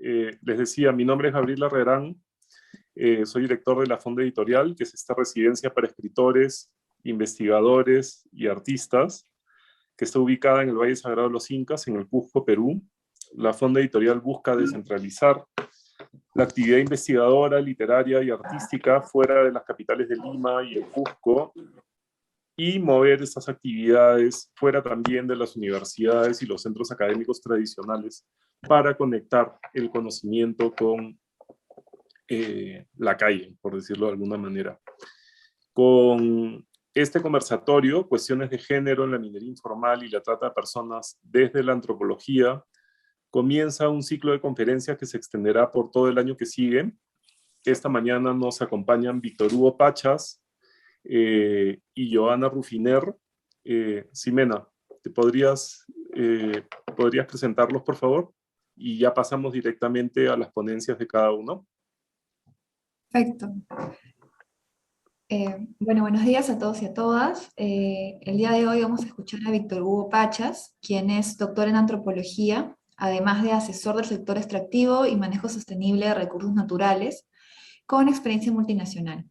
Les decía, mi nombre es Gabriel Larrerán, soy director de la Fonda Editorial, que es esta residencia para escritores, investigadores y artistas, que está ubicada en el Valle Sagrado de los Incas, en el Cusco, Perú. La Fonda Editorial busca descentralizar la actividad investigadora, literaria y artística fuera de las capitales de Lima y el Cusco, y mover estas actividades fuera también de las universidades y los centros académicos tradicionales para conectar el conocimiento con la calle, por decirlo de alguna manera. Con este conversatorio, Cuestiones de Género en la Minería Informal y la Trata de Personas desde la Antropología, comienza un ciclo de conferencias que se extenderá por todo el año que sigue. Esta mañana nos acompañan Víctor Hugo Pachas y Joana Rufiner. Ximena, ¿podrías presentarlos, por favor? Y ya pasamos directamente a las ponencias de cada uno. Perfecto. Bueno, buenos días a todos y a todas. El día de hoy vamos a escuchar a Víctor Hugo Pachas, quien es doctor en antropología, además de asesor del sector extractivo y manejo sostenible de recursos naturales, con experiencia multinacional.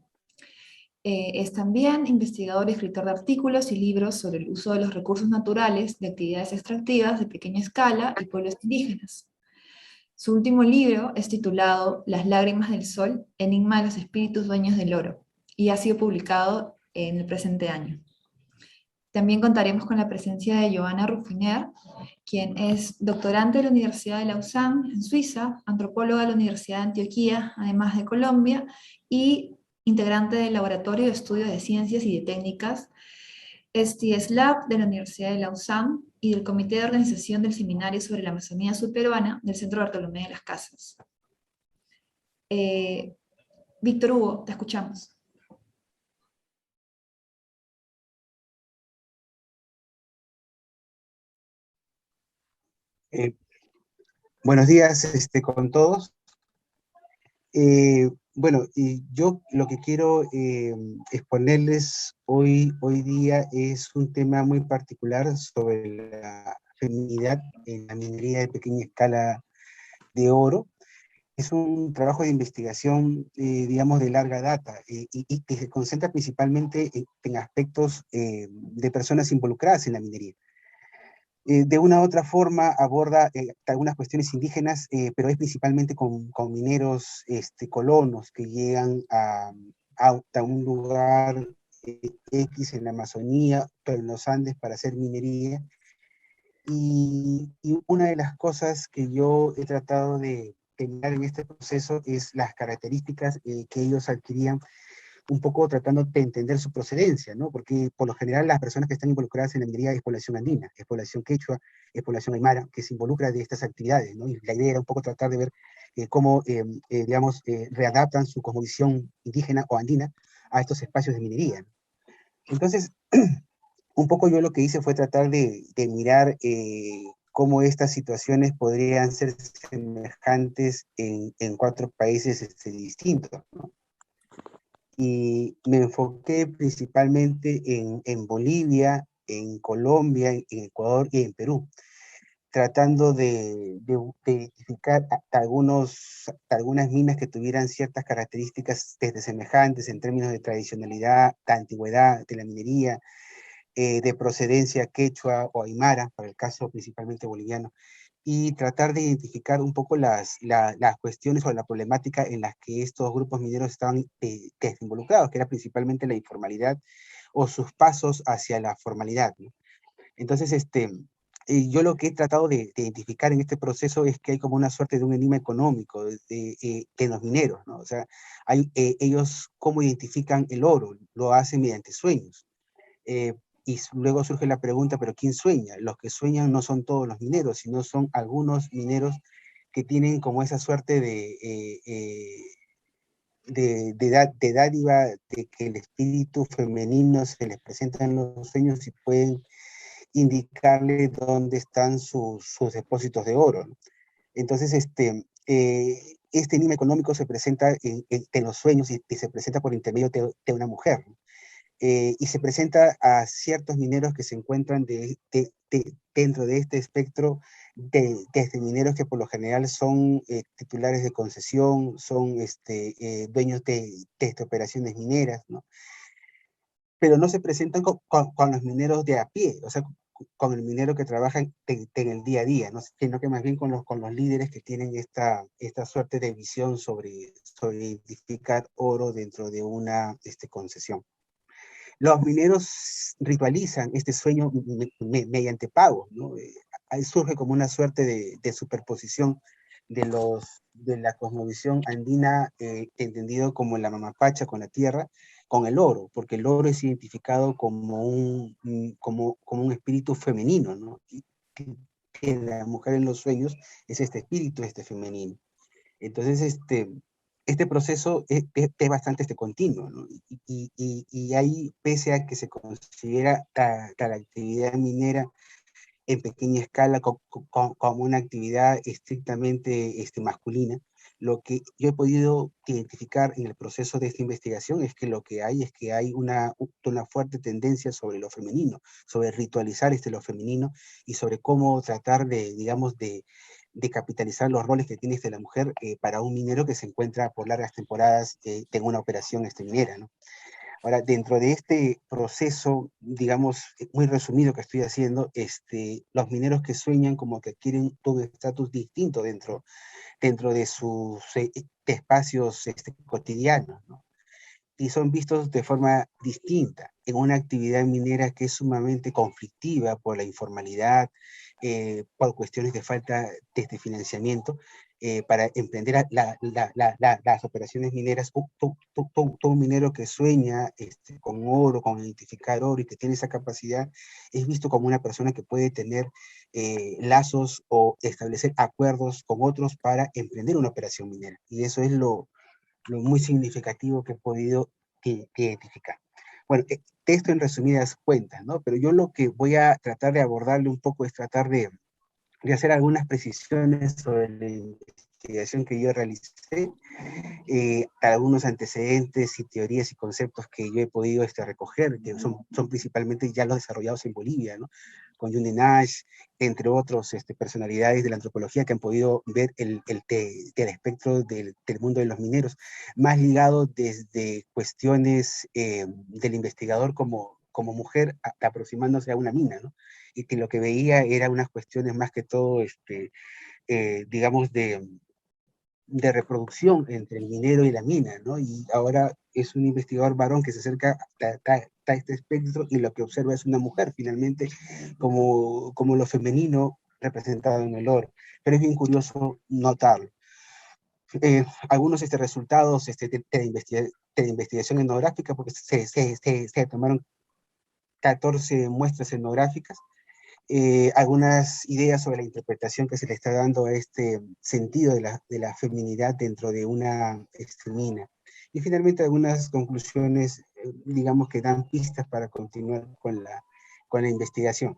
Es también investigador y escritor de artículos y libros sobre el uso de los recursos naturales de actividades extractivas de pequeña escala y pueblos indígenas. Su último libro es titulado Las lágrimas del sol, enigma de los espíritus dueños del oro, y ha sido publicado en el presente año. También contaremos con la presencia de Joana Rufiner, quien es doctorante de la Universidad de Lausanne, en Suiza, antropóloga de la Universidad de Antioquia, además de Colombia, y integrante del Laboratorio de Estudios de Ciencias y de Técnicas STS Lab de la Universidad de Lausanne y del Comité de Organización del Seminario sobre la Amazonía Subperuana del Centro Bartolomé de las Casas. Víctor Hugo, te escuchamos. Buenos días con todos. Bueno, y yo lo que quiero exponerles hoy día es un tema muy particular sobre la feminidad en la minería de pequeña escala de oro. Es un trabajo de investigación, digamos, de larga data y que se concentra principalmente en aspectos de personas involucradas en la minería. De una u otra forma aborda algunas cuestiones indígenas, pero es principalmente con mineros colonos que llegan a un lugar X en la Amazonía, en los Andes, para hacer minería. Y una de las cosas que yo he tratado de mirar en este proceso es las características que ellos adquirían, un poco tratando de entender su procedencia, ¿no? Porque por lo general las personas que están involucradas en la minería es población andina, es población quechua, es población aymara, que se involucra de estas actividades, ¿no? Y la idea era un poco tratar de ver cómo, digamos, readaptan su cosmovisión indígena o andina a estos espacios de minería, ¿no? Entonces, un poco yo lo que hice fue tratar de mirar cómo estas situaciones podrían ser semejantes en 4 países distintos, ¿no? Y me enfoqué principalmente en Bolivia, en Colombia, en Ecuador y en Perú, tratando de identificar algunas minas que tuvieran ciertas características desde semejantes en términos de tradicionalidad, de antigüedad de la minería, de procedencia quechua o aymara, para el caso principalmente boliviano, y tratar de identificar un poco las cuestiones o la problemática en las que estos grupos mineros estaban involucrados, que era principalmente la informalidad o sus pasos hacia la formalidad, ¿no? Entonces, yo lo que he tratado de identificar en este proceso es que hay como una suerte de un enigma económico de los mineros, ¿no? O sea, ellos cómo identifican el oro, lo hacen mediante sueños. Y luego surge la pregunta, ¿pero quién sueña? Los que sueñan no son todos los mineros, sino son algunos mineros que tienen como esa suerte de dádiva, de que el espíritu femenino se les presenta en los sueños y pueden indicarle dónde están sus depósitos de oro, ¿no? Entonces, este enigma económico se presenta en los sueños y se presenta por intermedio de una mujer, ¿no? y se presenta a ciertos mineros que se encuentran dentro de este espectro desde mineros que por lo general son titulares de concesión, son dueños de operaciones mineras, ¿no? Pero no se presentan con los mineros de a pie, o sea, con el minero que trabaja en el día a día, ¿no? Sino que más bien con los líderes que tienen esta suerte de visión sobre identificar oro dentro de una concesión. Los mineros ritualizan este sueño mediante pagos, ¿no? Ahí surge como una suerte de superposición de la cosmovisión andina, entendido como la mamapacha con la tierra, con el oro, porque el oro es identificado como como un espíritu femenino, ¿no? Y que la mujer en los sueños es este espíritu, femenino. Entonces, este proceso es bastante continuo, ¿no? Y ahí, pese a que se considera la actividad minera en pequeña escala como una actividad estrictamente masculina, lo que yo he podido identificar en el proceso de esta investigación es que lo que hay es que hay una fuerte tendencia sobre lo femenino, sobre ritualizar lo femenino y sobre cómo tratar de, digamos, de capitalizar los roles que tiene la mujer para un minero que se encuentra por largas temporadas en una operación minera, ¿no? Ahora, dentro de este proceso, digamos, muy resumido que estoy haciendo, los mineros que sueñan como que adquieren todo un estatus distinto dentro de sus espacios cotidianos, ¿no? Y son vistos de forma distinta en una actividad minera que es sumamente conflictiva por la informalidad, por cuestiones de falta de financiamiento, para emprender las operaciones mineras. Todo un minero que sueña con oro, con identificar oro y que tiene esa capacidad, es visto como una persona que puede tener lazos o establecer acuerdos con otros para emprender una operación minera. Y eso es lo muy significativo que he podido identificar. Bueno, esto en resumidas cuentas, ¿no? Pero yo lo que voy a tratar de abordarle un poco es tratar de hacer algunas precisiones sobre la investigación que yo realicé, algunos antecedentes y teorías y conceptos que yo he podido recoger, que son principalmente ya los desarrollados en Bolivia, ¿no? Con Jundi Nash, entre otros personalidades de la antropología que han podido ver el espectro del mundo de los mineros, más ligado desde cuestiones del investigador como mujer aproximándose a una mina, ¿no? Y que lo que veía era unas cuestiones más que todo, digamos, de reproducción entre el minero y la mina, ¿no? Y ahora es un investigador varón que se acerca a este espectro y lo que observa es una mujer, finalmente, como lo femenino representado en el oro. Pero es bien curioso notarlo. Algunos resultados de investigación etnográfica, porque se tomaron 14 muestras etnográficas, algunas ideas sobre la interpretación que se le está dando a este sentido de la feminidad dentro de una mina. Y finalmente algunas conclusiones, digamos, que dan pistas para continuar con la investigación.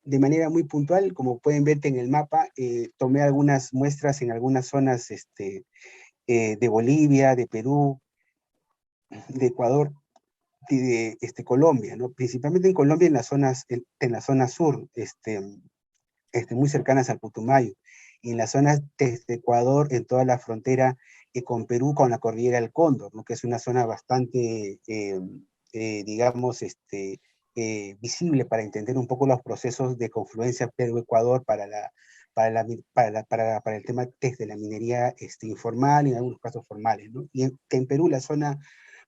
De manera muy puntual, como pueden ver en el mapa, tomé algunas muestras en algunas zonas de Bolivia, de Perú, de Ecuador, de Colombia, ¿no? Principalmente en Colombia, en la zona sur, muy cercanas al Putumayo, y en las zonas de Ecuador, en toda la frontera con Perú, con la cordillera del Cóndor, ¿no? Que es una zona bastante, digamos, visible para entender un poco los procesos de confluencia Perú-Ecuador para el tema desde la minería informal y en algunos casos formales, ¿no? Y en Perú, la zona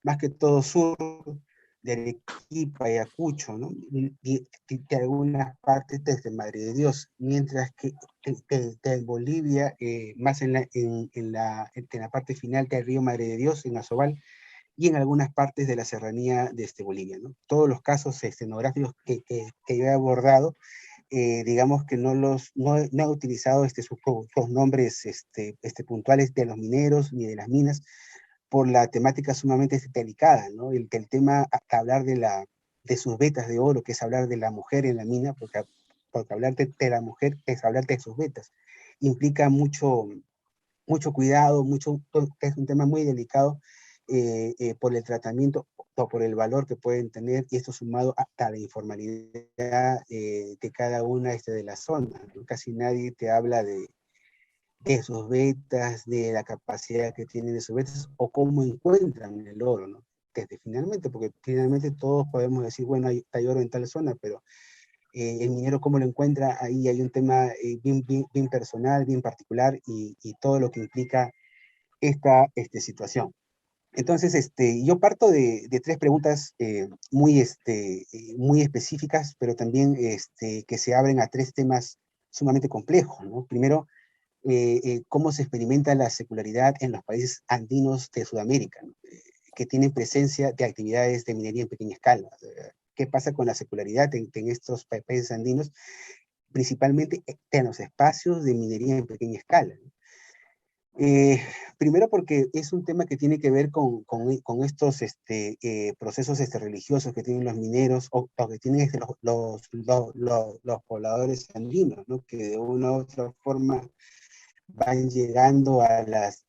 más que todo sur, de Arequipa, Ayacucho, ¿no? Y de algunas partes desde Madre de Dios, mientras que en Bolivia, más en la parte final del río Madre de Dios, en Asobal, y en algunas partes de la serranía de Bolivia, ¿no? Todos los casos escenográficos que yo he abordado, digamos que no he utilizado sus nombres puntuales de los mineros ni de las minas, por la temática sumamente delicada, ¿no? El tema, hablar de sus vetas de oro, que es hablar de la mujer en la mina, porque hablar de la mujer es hablar de sus vetas, implica mucho mucho cuidado, es un tema muy delicado por el tratamiento o por el valor que pueden tener, y esto sumado a la informalidad de cada una de las zonas, ¿no? Casi nadie te habla de sus vetas, de la capacidad que tienen de sus vetas, o cómo encuentran el oro, ¿no? Desde finalmente, porque finalmente todos podemos decir, bueno, hay oro en tal zona, pero el minero cómo lo encuentra, ahí hay un tema bien personal, bien particular, y todo lo que implica esta situación. Entonces, yo parto de tres preguntas muy específicas, pero también que se abren a tres temas sumamente complejos, ¿no? Primero, cómo se experimenta la secularidad en los países andinos de Sudamérica, ¿no? Que tienen presencia de actividades de minería en pequeña escala. ¿Qué pasa con la secularidad en estos países andinos? Principalmente en los espacios de minería en pequeña escala, ¿no? Primero porque es un tema que tiene que ver con estos procesos religiosos que tienen los mineros o que tienen los pobladores andinos, ¿no? Que de una u otra forma van llegando a las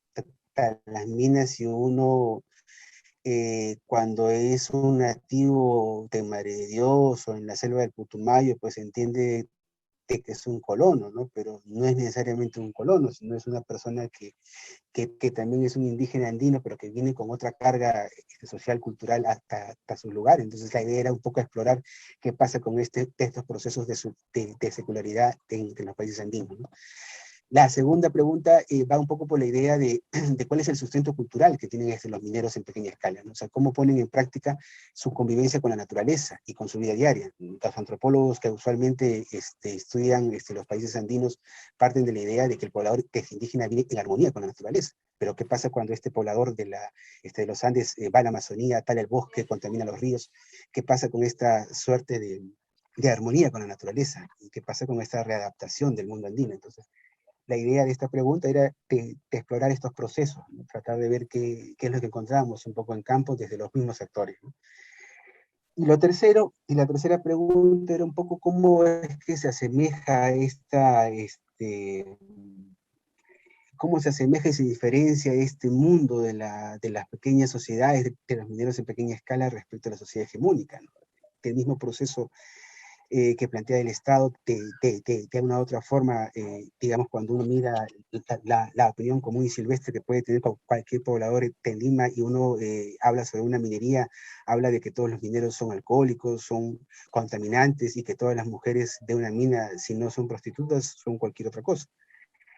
minas, y uno cuando es un nativo de Madre de Dios o en la selva del Putumayo, pues entiende de que es un colono, ¿no? Pero no es necesariamente un colono, sino es una persona que también es un indígena andino, pero que viene con otra carga social, cultural hasta su lugar. Entonces la idea era un poco explorar qué pasa con estos procesos de secularidad entre los países andinos, ¿no? La segunda pregunta va un poco por la idea de cuál es el sustento cultural que tienen los mineros en pequeña escala, ¿no? O sea, cómo ponen en práctica su convivencia con la naturaleza y con su vida diaria. Los antropólogos que usualmente estudian los países andinos parten de la idea de que el poblador indígena vive en armonía con la naturaleza. Pero ¿qué pasa cuando este poblador de los Andes va a la Amazonía, tala el bosque, contamina los ríos? ¿Qué pasa con esta suerte de armonía con la naturaleza? ¿Y qué pasa con esta readaptación del mundo andino? Entonces, la idea de esta pregunta era de explorar estos procesos, ¿no? Tratar de ver qué es lo que encontramos un poco en campo desde los mismos sectores, ¿no? Y la tercera pregunta era un poco cómo es que se asemeja cómo se asemeja y se diferencia este mundo de las pequeñas sociedades, de los mineros en pequeña escala respecto a la sociedad hegemónica, ¿no? El mismo proceso que plantea el Estado de una u otra forma, digamos, cuando uno mira la opinión común y silvestre que puede tener cualquier poblador en Lima, y uno habla sobre una minería, habla de que todos los mineros son alcohólicos, son contaminantes, y que todas las mujeres de una mina, si no son prostitutas, son cualquier otra cosa.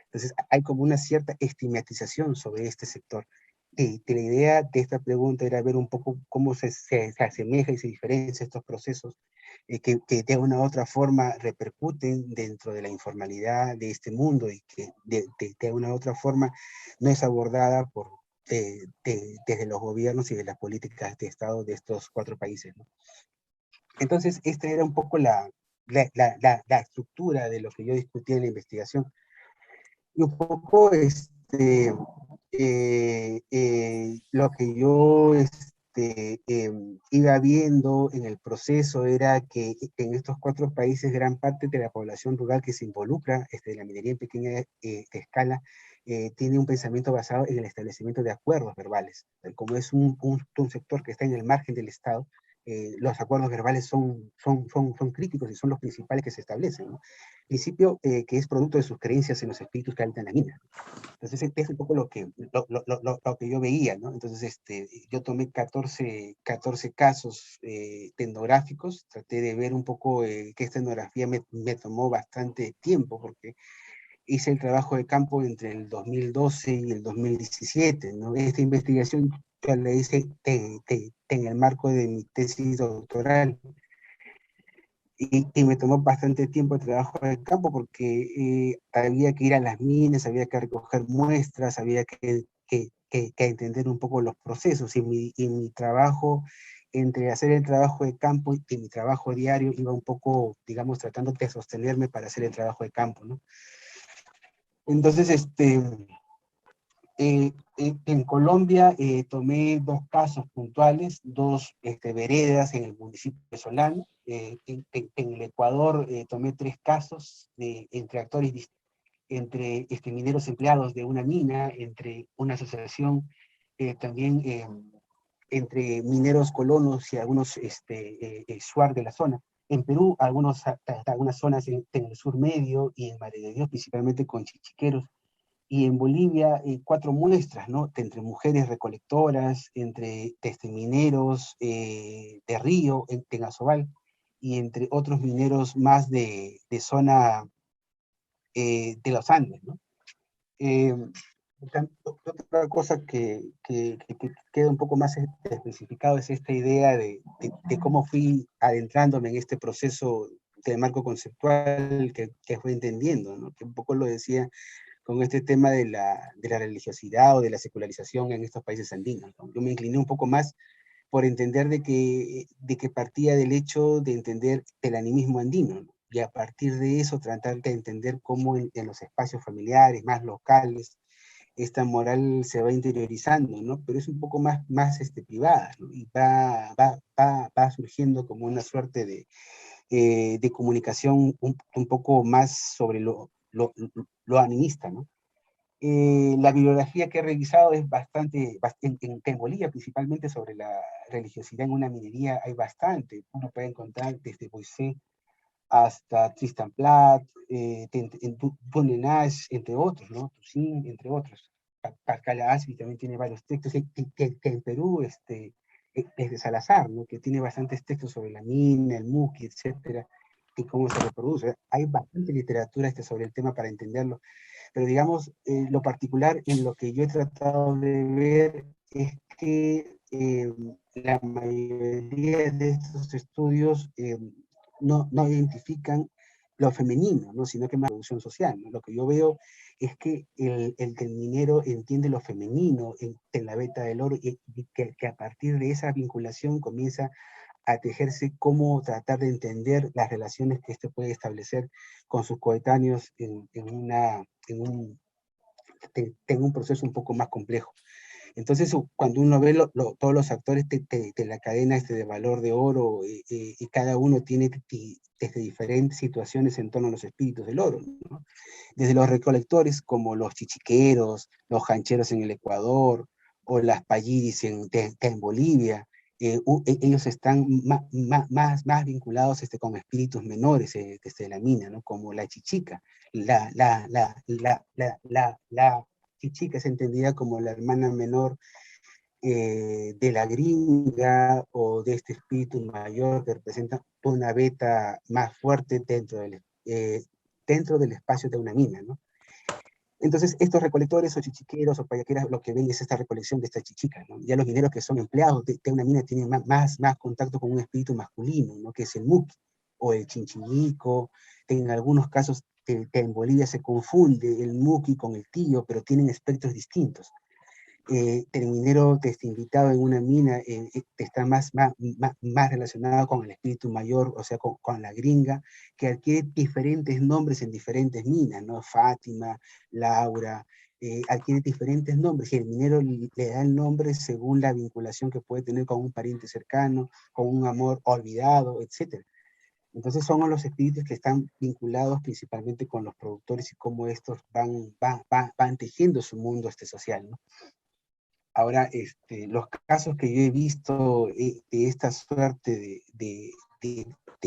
Entonces hay como una cierta estigmatización sobre este sector. La idea de esta pregunta era ver un poco cómo se asemeja y se diferencia estos procesos que de una u otra forma repercuten dentro de la informalidad de este mundo, y que de una u otra forma no es abordada desde los gobiernos y de las políticas de Estado de estos cuatro países, ¿no? Entonces, esta era un poco la estructura de lo que yo discutía en la investigación. Y un poco lo que yo iba viendo en el proceso era que en estos cuatro países gran parte de la población rural que se involucra en la minería en pequeña escala tiene un pensamiento basado en el establecimiento de acuerdos verbales. Como es un sector que está en el margen del Estado, los acuerdos verbales son críticos y son los principales que se establecen, ¿no? Principio que es producto de sus creencias en los espíritus que habitan la mina. Entonces, es un poco lo que yo veía, ¿no? Entonces, yo tomé 14 casos etnográficos, traté de ver un poco que esta etnografía me tomó bastante tiempo, porque hice el trabajo de campo entre el 2012 y el 2017, ¿no? Esta investigación yo la hice en el marco de mi tesis doctoral, y me tomó bastante tiempo el trabajo de campo, porque había que ir a las minas, había que recoger muestras, había que entender un poco los procesos, y mi trabajo, entre hacer el trabajo de campo y mi trabajo diario, iba un poco, digamos, tratando de sostenerme para hacer el trabajo de campo, ¿no? Entonces, en Colombia tomé dos casos puntuales, dos veredas en el municipio de Solano. En el Ecuador tomé tres casos entre actores entre mineros empleados de una mina, entre una asociación también entre mineros colonos y algunos shuar de la zona. En Perú, algunas zonas en el sur medio y en Madre de Dios, principalmente con chichiqueros. Y en Bolivia, 4 muestras, ¿no? Entre mujeres recolectoras, entre mineros de río, en Asobal, y entre otros mineros más de zona de los Andes, ¿no? Eh, Otra cosa que queda un poco más especificado es esta idea de cómo fui adentrándome en este proceso de marco conceptual que fui entendiendo, ¿no? Que un poco lo decía con este tema de la religiosidad o de la secularización en estos países andinos, ¿no? Yo me incliné un poco más por entender de que partía del hecho de entender el animismo andino, ¿no? Y a partir de eso tratar de entender cómo en los espacios familiares más locales esta moral se va interiorizando, ¿no? Pero es un poco más privada, ¿no? Y va surgiendo como una suerte de comunicación un poco más sobre lo animista, ¿no? La bibliografía que he revisado es bastante en Bolivia, principalmente sobre la religiosidad en una minería, hay bastante. Uno puede encontrar desde Boisé hasta Tristan Plath, Nash, entre otros, ¿no? Toussaint, entre otros. Pascal Asby también tiene varios textos, que en Perú, desde Salazar, ¿no? Que tiene bastantes textos sobre la mina, el muqui, etcétera, y cómo se reproduce. Hay bastante literatura sobre el tema para entenderlo, pero digamos, lo particular en lo que yo he tratado de ver es que la mayoría de estos estudios no identifican lo femenino, ¿no? Sino que más producción social, ¿no? Lo que yo veo es que el minero entiende lo femenino en la veta del oro y que a partir de esa vinculación comienza a tejerse cómo tratar de entender las relaciones que este puede establecer con sus coetáneos en un proceso un poco más complejo. Entonces, cuando uno ve todos los actores de la cadena de valor de oro, y cada uno tiene desde diferentes situaciones en torno a los espíritus del oro, ¿no? Desde los recolectores como los chichiqueros, los jancheros en el Ecuador, o las payidis en Bolivia, ellos están más vinculados con espíritus menores desde la mina, ¿no? Como la chichica. La chichica es entendida como la hermana menor de la gringa o de este espíritu mayor que representa una beta más fuerte dentro del espacio de una mina, ¿no? Entonces, estos recolectores o chichiqueros o payaqueras lo que ven es esta recolección de estas chichicas, ¿no? Ya los mineros que son empleados de una mina tienen más contacto con un espíritu masculino, ¿no? Que es el muqui o el chinchinico. En algunos casos que en Bolivia se confunde el muqui con el tío, pero tienen espectros distintos. El minero invitado en una mina está más relacionado con el espíritu mayor, o sea, con la gringa, que adquiere diferentes nombres en diferentes minas, ¿no? Fátima, Laura, adquiere diferentes nombres, y el minero le da el nombre según la vinculación que puede tener con un pariente cercano, con un amor olvidado, etc. Entonces son los espíritus que están vinculados principalmente con los productores y cómo estos van tejiendo su mundo social, ¿no? Ahora, los casos que yo he visto de esta suerte de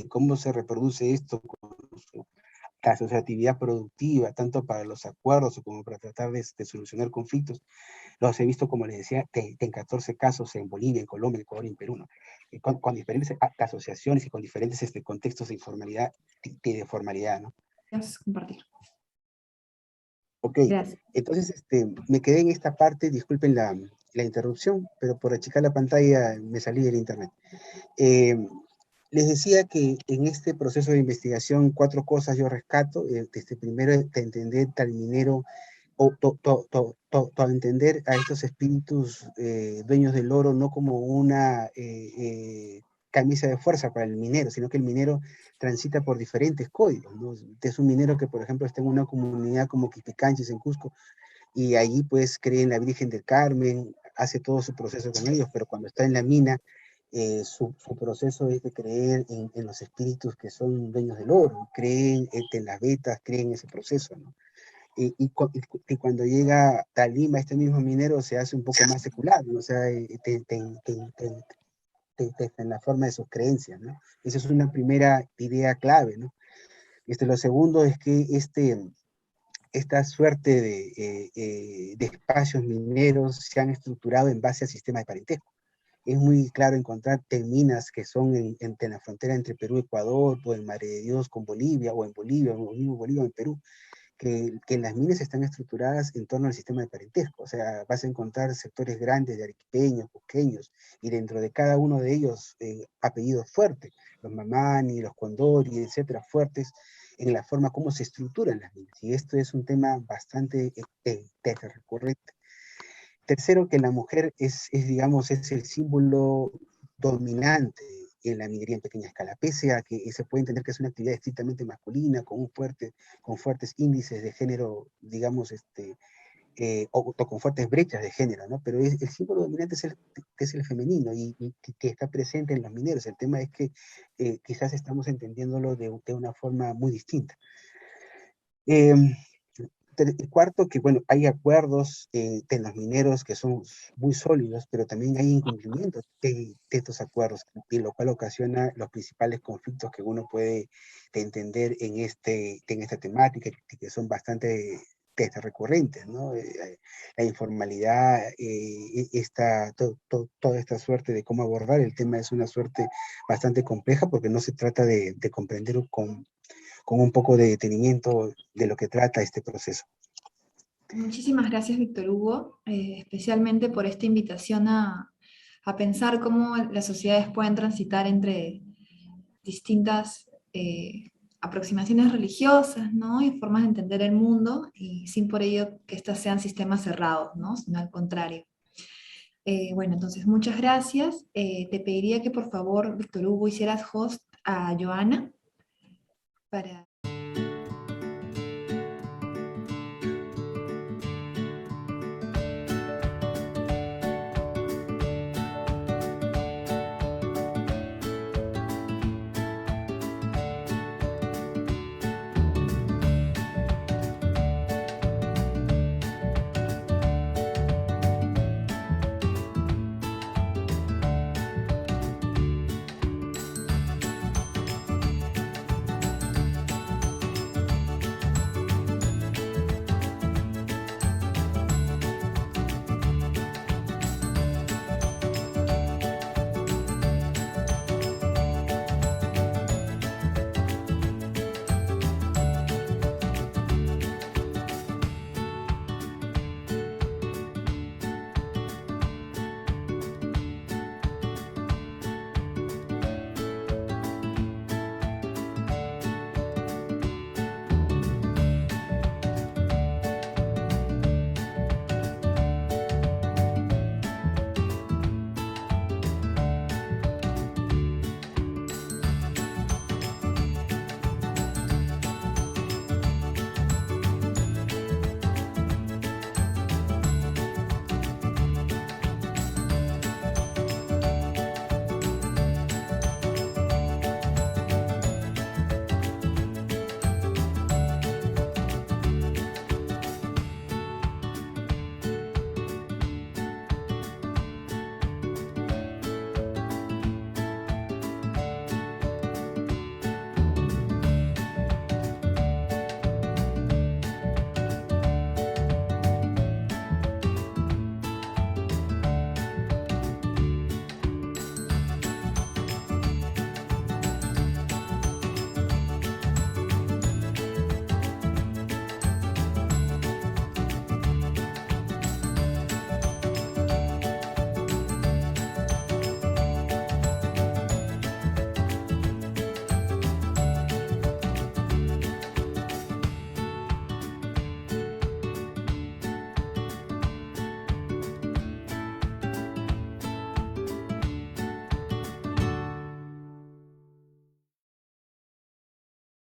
cómo se reproduce esto con la asociatividad productiva, tanto para los acuerdos como para tratar de solucionar conflictos, los he visto, como les decía, en 14 casos en Bolivia, en Colombia, en Ecuador y en Perú, ¿no? Con diferentes asociaciones y con diferentes contextos de informalidad y de formalidad, ¿no? Gracias por compartir. Ok, Gracias. entonces me quedé en esta parte, disculpen la interrupción, pero por achicar la pantalla me salí del internet. Les decía que en este proceso de investigación 4 cosas yo rescato. Primero, entender al minero, o entender a estos espíritus dueños del oro no como una camisa de fuerza para el minero, sino que el minero transita por diferentes códigos, ¿no? Es un minero que, por ejemplo, está en una comunidad como Quipicanchis en Cusco, y allí pues cree en la Virgen del Carmen, hace todo su proceso con ellos, pero cuando está en la mina, su proceso es de creer en los espíritus que son dueños del oro, creen en las vetas, creen en ese proceso, ¿no? y cuando llega a Lima, este mismo minero se hace un poco más secular, ¿no? O sea, en la forma de sus creencias, ¿no? Esa es una primera idea clave, ¿no? Lo segundo es que esta suerte de espacios mineros se han estructurado en base al sistema de parentesco. Es muy claro encontrar minas que son en la frontera entre Perú y Ecuador, o en Madre de Dios con Bolivia, o en Bolivia, o en Bolivia, en Perú, que las minas están estructuradas en torno al sistema de parentesco. O sea, vas a encontrar sectores grandes de arequipeños, cusqueños, y dentro de cada uno de ellos apellidos fuertes, los Mamani, los Condori, etcétera, fuertes en la forma como se estructuran las minas. Y esto es un tema bastante recurrente. Tercero, que la mujer digamos, es el símbolo dominante en la minería en pequeña escala, pese a que se puede entender que es una actividad estrictamente masculina, con fuertes índices de género, digamos, o con fuertes brechas de género, ¿no? Pero el símbolo dominante es el femenino y que está presente en los mineros. El tema es que quizás estamos entendiéndolo de una forma muy distinta. Cuarto, que bueno, hay acuerdos de los mineros que son muy sólidos, pero también hay incumplimientos de estos acuerdos, y lo cual ocasiona los principales conflictos que uno puede entender en esta temática, que son bastante recurrentes, ¿no? La informalidad, toda esta suerte de cómo abordar el tema es una suerte bastante compleja, porque no se trata de comprender con un poco de detenimiento de lo que trata este proceso. Muchísimas gracias, Víctor Hugo, especialmente por esta invitación a pensar cómo las sociedades pueden transitar entre distintas aproximaciones religiosas, ¿no? Y formas de entender el mundo, y sin por ello que éstas sean sistemas cerrados, ¿no? Sino al contrario. Bueno, entonces muchas gracias. Te pediría que por favor, Víctor Hugo, hicieras host a Joana para...